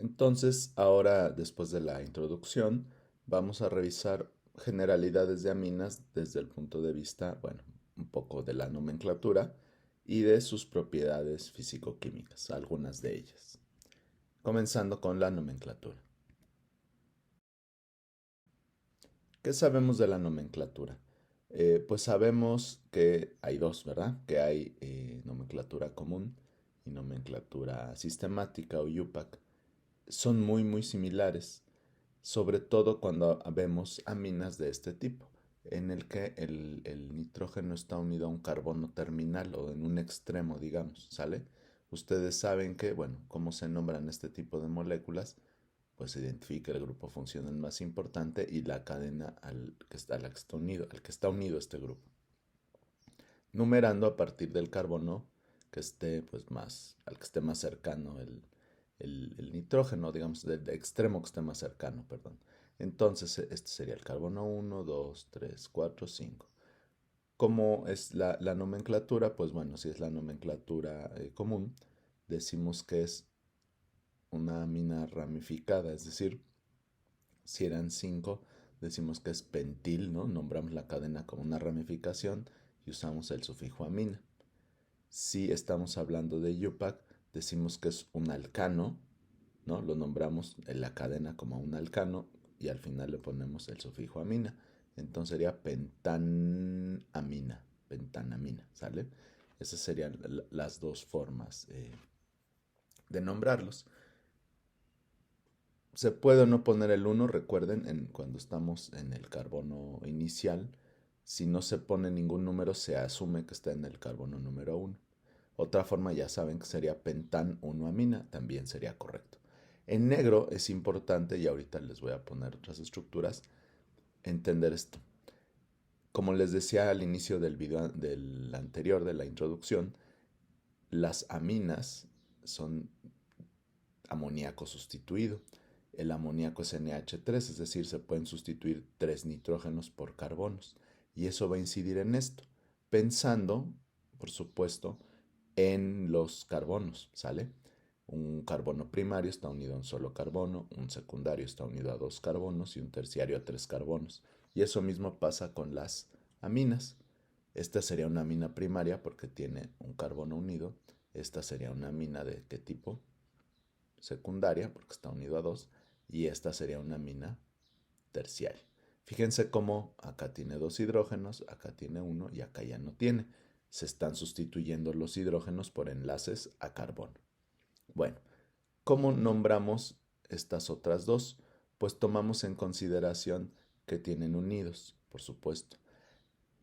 Entonces, ahora, después de la introducción, vamos a revisar generalidades de aminas desde el punto de vista, bueno, un poco de la nomenclatura y de sus propiedades físico-químicas, algunas de ellas. Comenzando con la nomenclatura. ¿Qué sabemos de la nomenclatura? Pues sabemos que hay dos, ¿verdad? Que hay nomenclatura común y nomenclatura sistemática o UPAC. Son muy similares, sobre todo cuando vemos aminas de este tipo, en el que el nitrógeno está unido a un carbono terminal o en un extremo, digamos, ¿sale? Ustedes saben que, bueno, cómo se nombran este tipo de moléculas, pues se identifica el grupo funcional más importante y la cadena a la que está unido, al que está unido este grupo, numerando a partir del carbono que esté pues más, al que esté más cercano el nitrógeno, digamos, del extremo que esté más cercano, perdón. Entonces, este sería el carbono 1, 2, 3, 4, 5. ¿Cómo es la nomenclatura? Pues bueno, si es la nomenclatura común, decimos que es una amina ramificada, es decir, si eran 5, decimos que es pentil, ¿no? Nombramos la cadena como una ramificación y usamos el sufijo amina. Si estamos hablando de UPAC, decimos que es un alcano, ¿no? Lo nombramos en la cadena como un alcano y al final le ponemos el sufijo amina. Entonces sería pentanamina, pentanamina, ¿sale? Esas serían las dos formas de nombrarlos. Se puede o no poner el 1, recuerden, cuando estamos en el carbono inicial, si no se pone ningún número, se asume que está en el carbono número 1. Otra forma ya saben que sería pentan 1-amina, también sería correcto. En negro es importante, y ahorita les voy a poner otras estructuras, entender esto. Como les decía al inicio del video del anterior, de la introducción, las aminas son amoníaco sustituido. El amoníaco es NH3, es decir, se pueden sustituir 3 nitrógenos por carbonos. Y eso va a incidir en esto, pensando, por supuesto, en los carbonos, ¿sale? Un carbono primario está unido a un solo carbono, un secundario está unido a 2 carbonos y un terciario a 3 carbonos. Y eso mismo pasa con las aminas. Esta sería una amina primaria porque tiene un carbono unido. Esta sería una amina de qué tipo? Secundaria porque está unido a 2 y esta sería una amina terciaria. Fíjense cómo acá tiene 2 hidrógenos, acá tiene uno y acá ya no tiene. Se están sustituyendo los hidrógenos por enlaces a carbono. Bueno, ¿cómo nombramos estas otras dos? Pues tomamos en consideración que tienen unidos, por supuesto.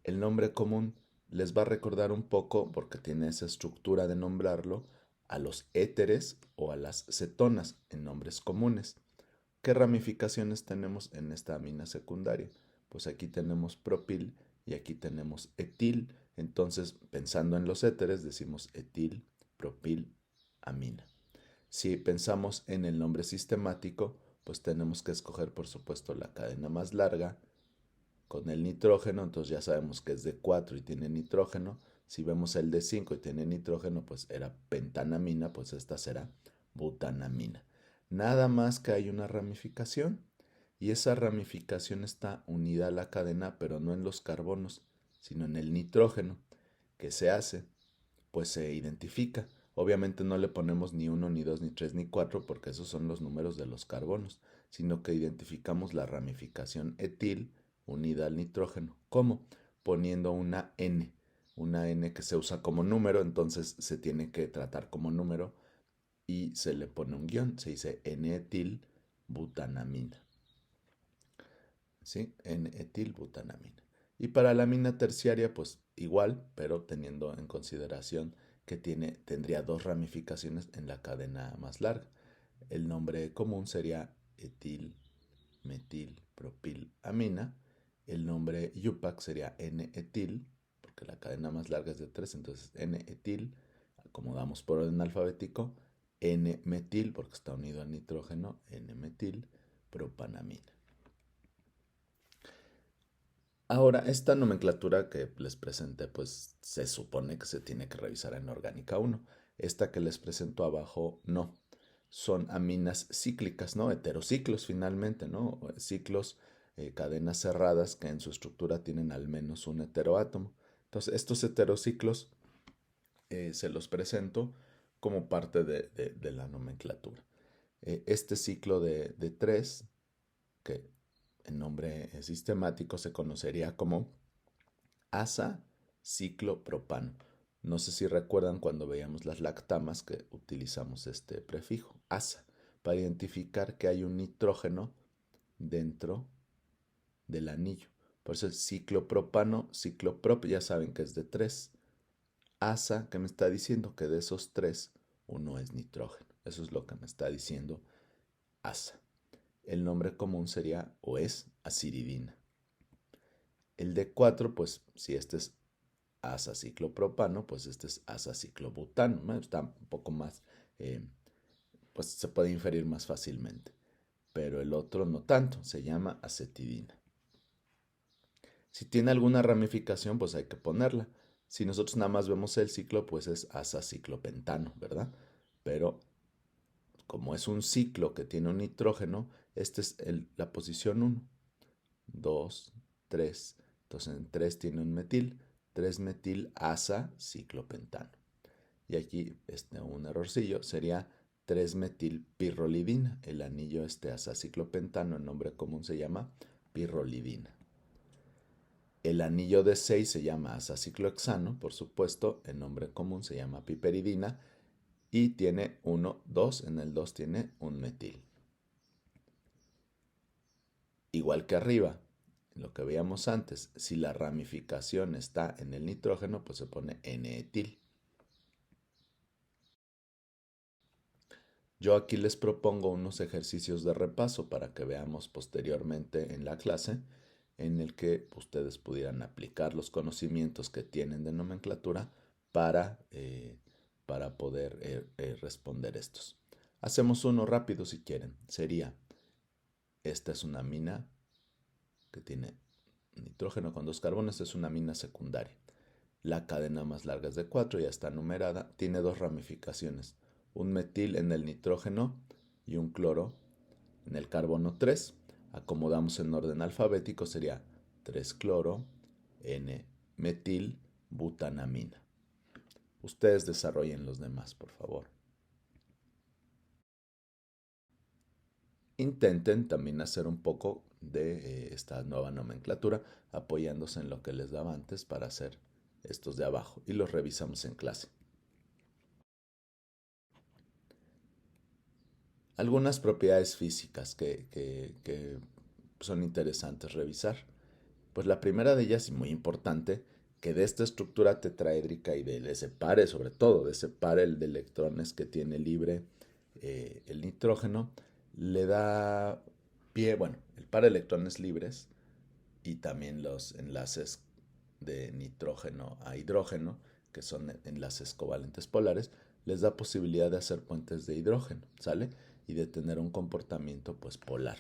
El nombre común les va a recordar un poco, porque tiene esa estructura de nombrarlo, a los éteres o a las cetonas en nombres comunes. ¿Qué ramificaciones tenemos en esta amina secundaria? Pues aquí tenemos propil y aquí tenemos etil. Entonces, pensando en los éteres, decimos etil, propil, amina. Si pensamos en el nombre sistemático, pues tenemos que escoger, por supuesto, la cadena más larga con el nitrógeno, entonces ya sabemos que es de 4 y tiene nitrógeno. Si vemos el de 5 y tiene nitrógeno, pues era pentanamina, pues esta será butanamina. Nada más que hay una ramificación y esa ramificación está unida a la cadena, pero no en los carbonos, sino en el nitrógeno. ¿Qué se hace? Pues se identifica. Obviamente no le ponemos ni 1, ni 2, ni 3, ni 4, porque esos son los números de los carbonos, sino que identificamos la ramificación etil unida al nitrógeno. ¿Cómo? Poniendo una N que se usa como número, entonces se tiene que tratar como número y se le pone un guión, se dice N-etilbutanamina. ¿Sí? N-etilbutanamina. Y para la amina terciaria, pues igual, pero teniendo en consideración que tendría dos ramificaciones en la cadena más larga. El nombre común sería etil, metil, propilamina. El nombre UPAC sería N-etil, porque la cadena más larga es de 3, entonces N-etil, acomodamos por orden alfabético, N-metil, porque está unido al nitrógeno, N-metil, propanamina. Ahora, esta nomenclatura que les presenté, pues se supone que se tiene que revisar en Orgánica 1. Esta que les presento abajo, no. son aminas cíclicas, ¿no? Heterociclos finalmente, ¿no? Ciclos, cadenas cerradas que en su estructura tienen al menos un heteroátomo. Entonces, estos heterociclos se los presento como parte de la nomenclatura. Este ciclo de 3, que en nombre sistemático se conocería como asa ciclopropano. No sé si recuerdan cuando veíamos las lactamas que utilizamos este prefijo, asa, para identificar que hay un nitrógeno dentro del anillo. Por eso el ciclopropano, cicloprop, ya saben que es de 3. Asa, que me está diciendo que de esos 3, uno es nitrógeno. Eso es lo que me está diciendo asa. El nombre común sería o es aciridina. El de 4, pues si este es asa-ciclopropano, pues este es asa-ciclobutano. ¿No? Está un poco más, pues se puede inferir más fácilmente. Pero el otro no tanto, se llama acetidina. Si tiene alguna ramificación, pues hay que ponerla. Si nosotros nada más vemos el ciclo, pues es asa-ciclopentano, ¿verdad? Pero como es un ciclo que tiene un nitrógeno, esta es la posición 1, 2, 3. Entonces en 3 tiene un metil, 3-metil asa-ciclopentano. Y aquí un errorcillo sería 3-metil-pirrolidina. El anillo asa-ciclopentano, el nombre común se llama pirrolidina. El anillo de 6 se llama asa-ciclohexano, por supuesto, el nombre común se llama piperidina y tiene 1, 2, en el 2 tiene un metil. Igual que arriba, lo que veíamos antes, si la ramificación está en el nitrógeno, pues se pone N-etil. Yo aquí les propongo unos ejercicios de repaso para que veamos posteriormente en la clase en el que ustedes pudieran aplicar los conocimientos que tienen de nomenclatura para poder responder estos. Hacemos uno rápido si quieren. Sería, esta es una amina que tiene nitrógeno con 2 carbones, es una amina secundaria. La cadena más larga es de 4, ya está numerada, tiene 2 ramificaciones, un metil en el nitrógeno y un cloro en el carbono 3. Acomodamos en orden alfabético, sería 3-cloro, N-metil, butanamina. Ustedes desarrollen los demás, por favor. Intenten también hacer un poco de esta nueva nomenclatura, apoyándose en lo que les daba antes para hacer estos de abajo y los revisamos en clase. Algunas propiedades físicas que son interesantes revisar. Pues la primera de ellas, y muy importante, que de esta estructura tetraédrica y de ese pare, sobre todo, de ese pare de electrones que tiene libre el nitrógeno, le da pie, bueno, el par de electrones libres y también los enlaces de nitrógeno a hidrógeno, que son enlaces covalentes polares, les da posibilidad de hacer puentes de hidrógeno, ¿sale? Y de tener un comportamiento pues polar.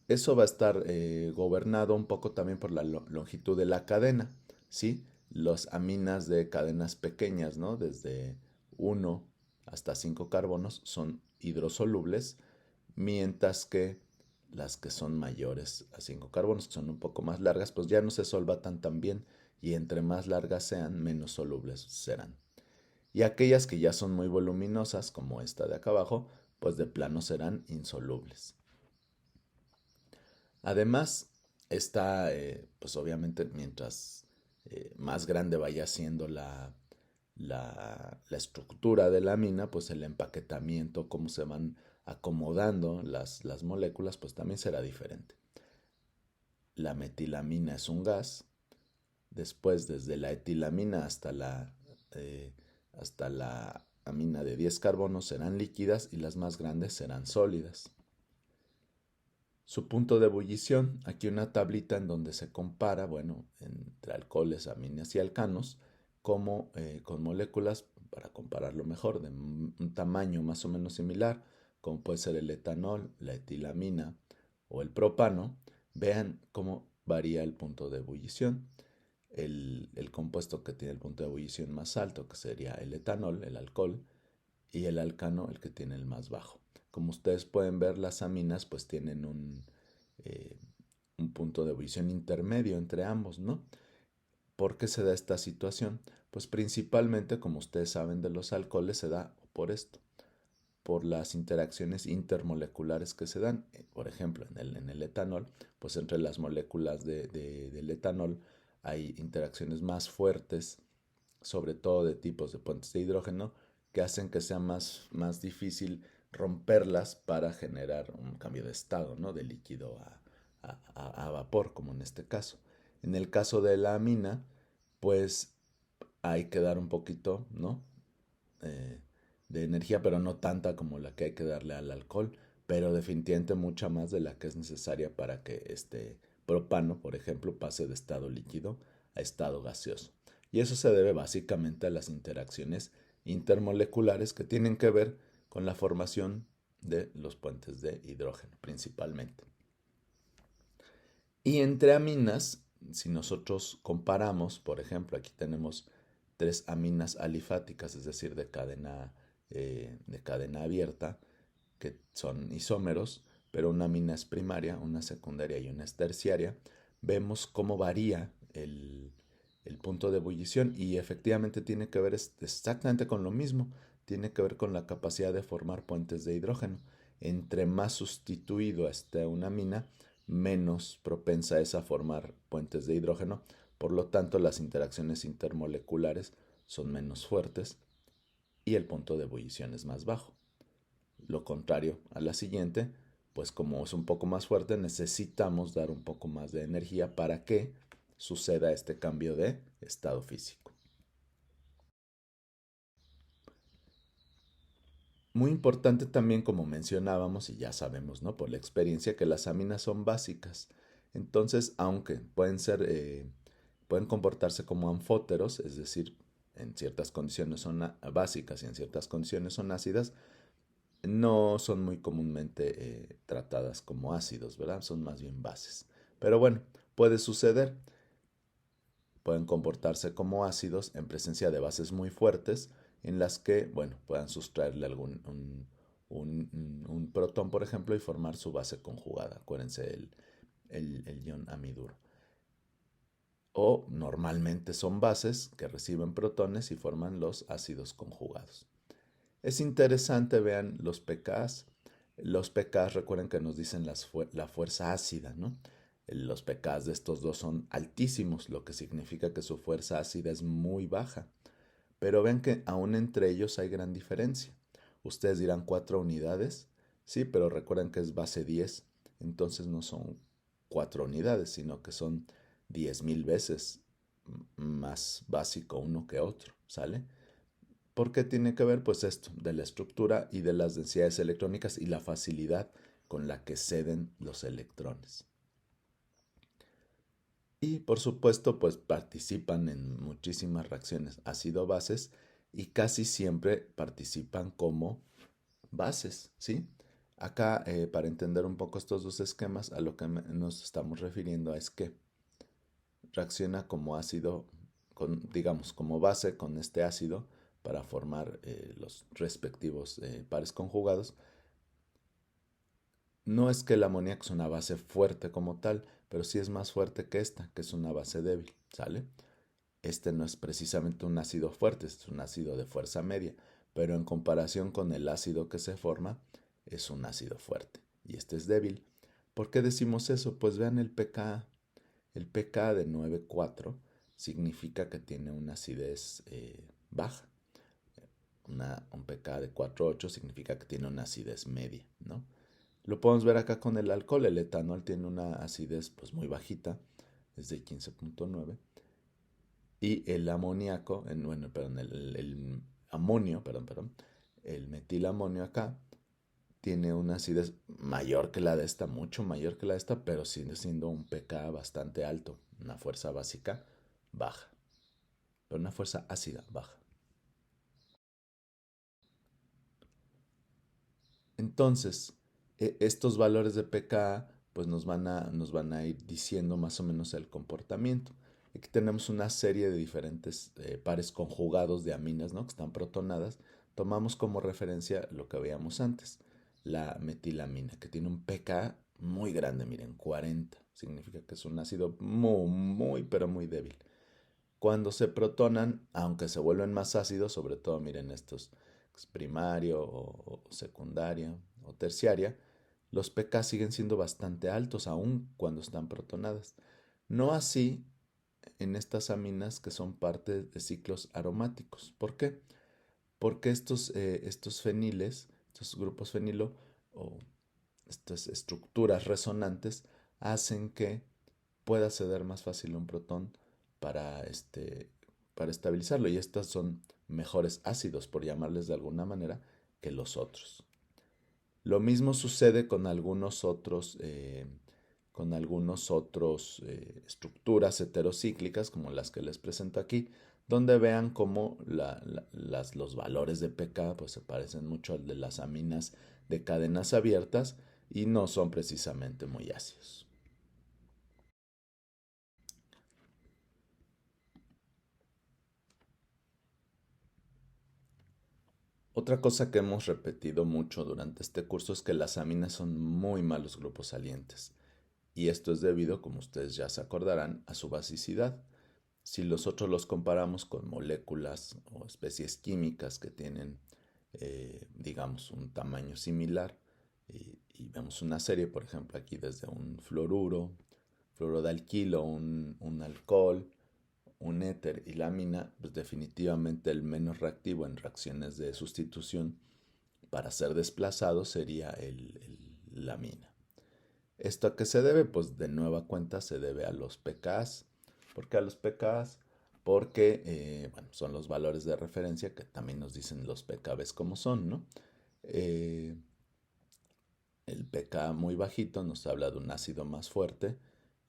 Eso va a estar gobernado un poco también por la longitud de la cadena, ¿sí? Las aminas de cadenas pequeñas, ¿no? Desde 1 hasta 5 carbonos son hidrosolubles, mientras que las que son mayores a 5 carbonos, que son un poco más largas, pues ya no se solvatan tan bien y entre más largas sean, menos solubles serán. Y aquellas que ya son muy voluminosas, como esta de acá abajo, pues de plano serán insolubles. Además, está, pues obviamente, mientras más grande vaya siendo la estructura de la mina, pues el empaquetamiento, cómo se van acomodando las moléculas, pues también será diferente. La metilamina es un gas. Después, desde la etilamina hasta la amina de 10 carbonos serán líquidas y las más grandes serán sólidas. Su punto de ebullición, aquí una tablita en donde se compara, bueno, entre alcoholes, aminas y alcanos, como con moléculas, para compararlo mejor, de un tamaño más o menos similar, como puede ser el etanol, la etilamina o el propano, vean cómo varía el punto de ebullición. El compuesto que tiene el punto de ebullición más alto, que sería el etanol, el alcohol, y el alcano el que tiene el más bajo. Como ustedes pueden ver, las aminas pues tienen eh, un punto de ebullición intermedio entre ambos, ¿no? ¿Por qué se da esta situación? Pues principalmente, como ustedes saben de los alcoholes, se da por esto, por las interacciones intermoleculares que se dan. Por ejemplo, en el etanol, pues entre las moléculas del etanol hay interacciones más fuertes, sobre todo de tipos de puentes de hidrógeno, que hacen que sea más difícil romperlas para generar un cambio de estado, ¿no? De líquido a vapor, como en este caso. En el caso de la amina, pues hay que dar un poquito, ¿no? Eh, de energía, pero no tanta como la que hay que darle al alcohol, pero definitivamente mucha más de la que es necesaria para que este propano, por ejemplo, pase de estado líquido a estado gaseoso. Y eso se debe básicamente a las interacciones intermoleculares que tienen que ver con la formación de los puentes de hidrógeno principalmente. Y entre aminas, si nosotros comparamos, por ejemplo, aquí tenemos tres aminas alifáticas, es decir, de cadena abierta, que son isómeros, pero una amina es primaria, una secundaria y una es terciaria, vemos cómo varía el punto de ebullición y efectivamente tiene que ver exactamente con lo mismo, tiene que ver con la capacidad de formar puentes de hidrógeno. Entre más sustituido esté una amina, menos propensa es a formar puentes de hidrógeno, por lo tanto las interacciones intermoleculares son menos fuertes y el punto de ebullición es más bajo. Lo contrario a la siguiente, pues como es un poco más fuerte, necesitamos dar un poco más de energía para que suceda este cambio de estado físico. Muy importante también, como mencionábamos y ya sabemos, ¿no? Por la experiencia, que las aminas son básicas. Entonces, aunque pueden comportarse como anfóteros, es decir, en ciertas condiciones son básicas y en ciertas condiciones son ácidas, no son muy comúnmente tratadas como ácidos, ¿verdad? Son más bien bases. Pero bueno, puede suceder. Pueden comportarse como ácidos en presencia de bases muy fuertes en las que, bueno, puedan sustraerle un protón, por ejemplo, y formar su base conjugada. Acuérdense el ion amiduro. O normalmente son bases que reciben protones y forman los ácidos conjugados. Es interesante, vean los pKs. Los pKs, recuerden que nos dicen la fuerza ácida, ¿no? Los pKs de estos dos son altísimos, lo que significa que su fuerza ácida es muy baja. Pero ven que aún entre ellos hay gran diferencia. Ustedes dirán 4 unidades, sí, pero recuerden que es base 10, entonces no son 4 unidades, sino que son 10.000 veces más básico uno que otro, ¿sale? ¿Por qué tiene que ver? Pues esto, de la estructura y de las densidades electrónicas y la facilidad con la que ceden los electrones. Y por supuesto, pues participan en muchísimas reacciones ácido-bases y casi siempre participan como bases, ¿sí? Acá, para entender un poco estos dos esquemas, a lo que nos estamos refiriendo es que reacciona como ácido, digamos, como base con este ácido para formar los respectivos pares conjugados. No es que el amoníaco es una base fuerte como tal, pero sí es más fuerte que esta, que es una base débil, ¿sale? Este no es precisamente un ácido fuerte, es un ácido de fuerza media, pero en comparación con el ácido que se forma, es un ácido fuerte y este es débil. ¿Por qué decimos eso? Pues vean el pKa. El pKa de 9,4 significa que tiene una acidez baja. Un pKa de 4,8 significa que tiene una acidez media, ¿no? Lo podemos ver acá con el alcohol. El etanol tiene una acidez pues muy bajita, es de 15,9. Y el amoníaco, bueno, perdón, el amonio, perdón, el metilamonio acá tiene una acidez mayor que la de esta, mucho mayor que la de esta, pero sigue siendo un pKa bastante alto, una fuerza básica baja, pero una fuerza ácida baja. Entonces, estos valores de pKa pues nos van a ir diciendo más o menos el comportamiento. Aquí tenemos una serie de diferentes pares conjugados de aminas, ¿no? Que están protonadas, tomamos como referencia lo que veíamos antes, la metilamina, que tiene un pK muy grande, miren, 40. Significa que es un ácido muy, pero muy débil. Cuando se protonan, aunque se vuelven más ácidos, sobre todo miren estos, es primario o secundaria o terciaria, los pK siguen siendo bastante altos aún cuando están protonadas. No así en estas aminas que son parte de ciclos aromáticos. ¿Por qué? Porque estos feniles, estos grupos fenilo o estas estructuras resonantes hacen que pueda ceder más fácil un protón para, para estabilizarlo. Y estas son mejores ácidos, por llamarles de alguna manera, que los otros. Lo mismo sucede con algunos otros estructuras heterocíclicas, como las que les presento aquí, donde vean cómo los valores de pK pues, se parecen mucho al de las aminas de cadenas abiertas y no son precisamente muy ácidos. Otra cosa que hemos repetido mucho durante este curso es que las aminas son muy malos grupos salientes. Y esto es debido, como ustedes ya se acordarán, a su basicidad. Si nosotros los comparamos con moléculas o especies químicas que tienen, digamos, un tamaño similar, y vemos una serie, por ejemplo, aquí desde un fluoruro, fluoro de alquilo, un alcohol, un éter y la mina, pues definitivamente el menos reactivo en reacciones de sustitución para ser desplazado sería la mina. ¿Esto a qué se debe? Pues de nueva cuenta se debe a los pKs. ¿Por qué a los pKs? Porque bueno, son los valores de referencia que también nos dicen los pKbs como son, ¿no? Eh, el pK muy bajito nos habla de un ácido más fuerte,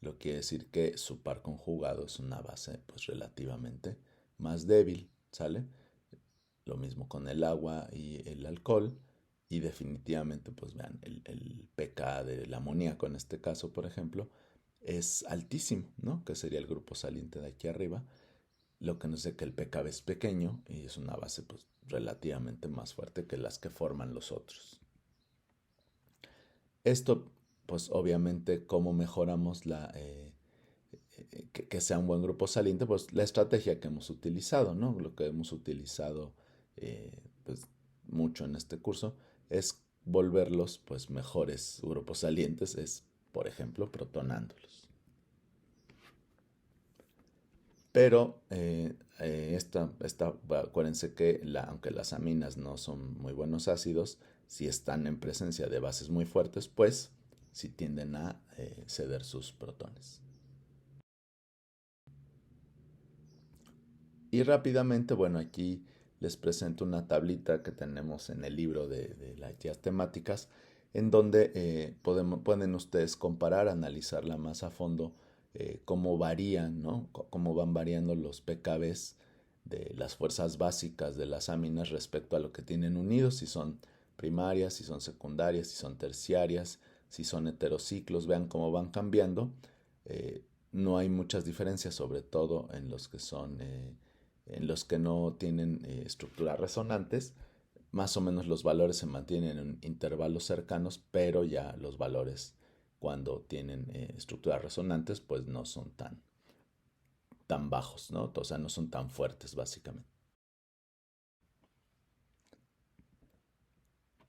lo que quiere decir que su par conjugado es una base pues relativamente más débil, ¿sale? Lo mismo con el agua y el alcohol. Y definitivamente, pues vean, el pK del amoníaco en este caso, por ejemplo, es altísimo, ¿no? Que sería el grupo saliente de aquí arriba. Lo que nos dice que el pKb es pequeño y es una base pues relativamente más fuerte que las que forman los otros. Esto, pues obviamente, ¿cómo mejoramos que sea un buen grupo saliente? Pues la estrategia que hemos utilizado, ¿no? Lo que hemos utilizado pues mucho en este curso es volverlos pues mejores grupos salientes, es por ejemplo protonándolos. Pero acuérdense que aunque las aminas no son muy buenos ácidos, si están en presencia de bases muy fuertes, pues sí tienden a ceder sus protones. Y rápidamente, bueno, aquí les presento una tablita que tenemos en el libro de las guías temáticas, en donde pueden ustedes comparar, analizarla más a fondo, cómo varían, ¿no? Cómo van variando los PKBs de las fuerzas básicas de las aminas respecto a lo que tienen unidos, si son primarias, si son secundarias, si son terciarias, si son heterociclos, vean cómo van cambiando. No hay muchas diferencias, sobre todo en los que no tienen estructuras resonantes. Más o menos los valores se mantienen en intervalos cercanos, pero ya los valores cuando tienen estructuras resonantes pues no son tan bajos, ¿no? O sea, no son tan fuertes básicamente.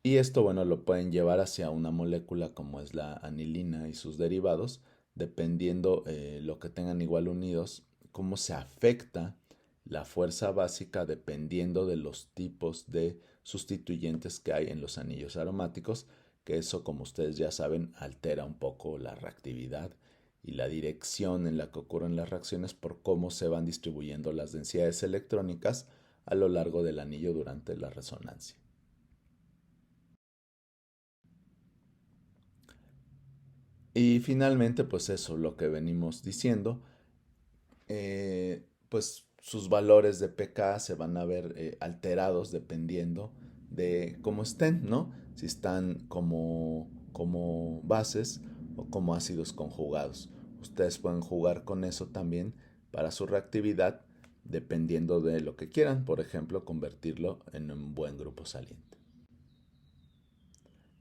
Y esto, bueno, lo pueden llevar hacia una molécula como es la anilina y sus derivados, dependiendo lo que tengan igual unidos, cómo se afecta la fuerza básica dependiendo de los tipos de sustituyentes que hay en los anillos aromáticos, que eso, como ustedes ya saben, altera un poco la reactividad y la dirección en la que ocurren las reacciones por cómo se van distribuyendo las densidades electrónicas a lo largo del anillo durante la resonancia. Y finalmente, pues eso, lo que venimos diciendo, pues sus valores de pK se van a ver alterados dependiendo de cómo estén, ¿no? Si están como bases o como ácidos conjugados. Ustedes pueden jugar con eso también para su reactividad dependiendo de lo que quieran, por ejemplo, convertirlo en un buen grupo saliente.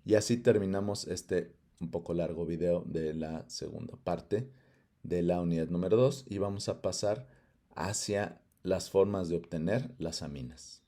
Y así terminamos este un poco largo video de la segunda parte de la unidad número 2 y vamos a pasar hacia las formas de obtener las aminas.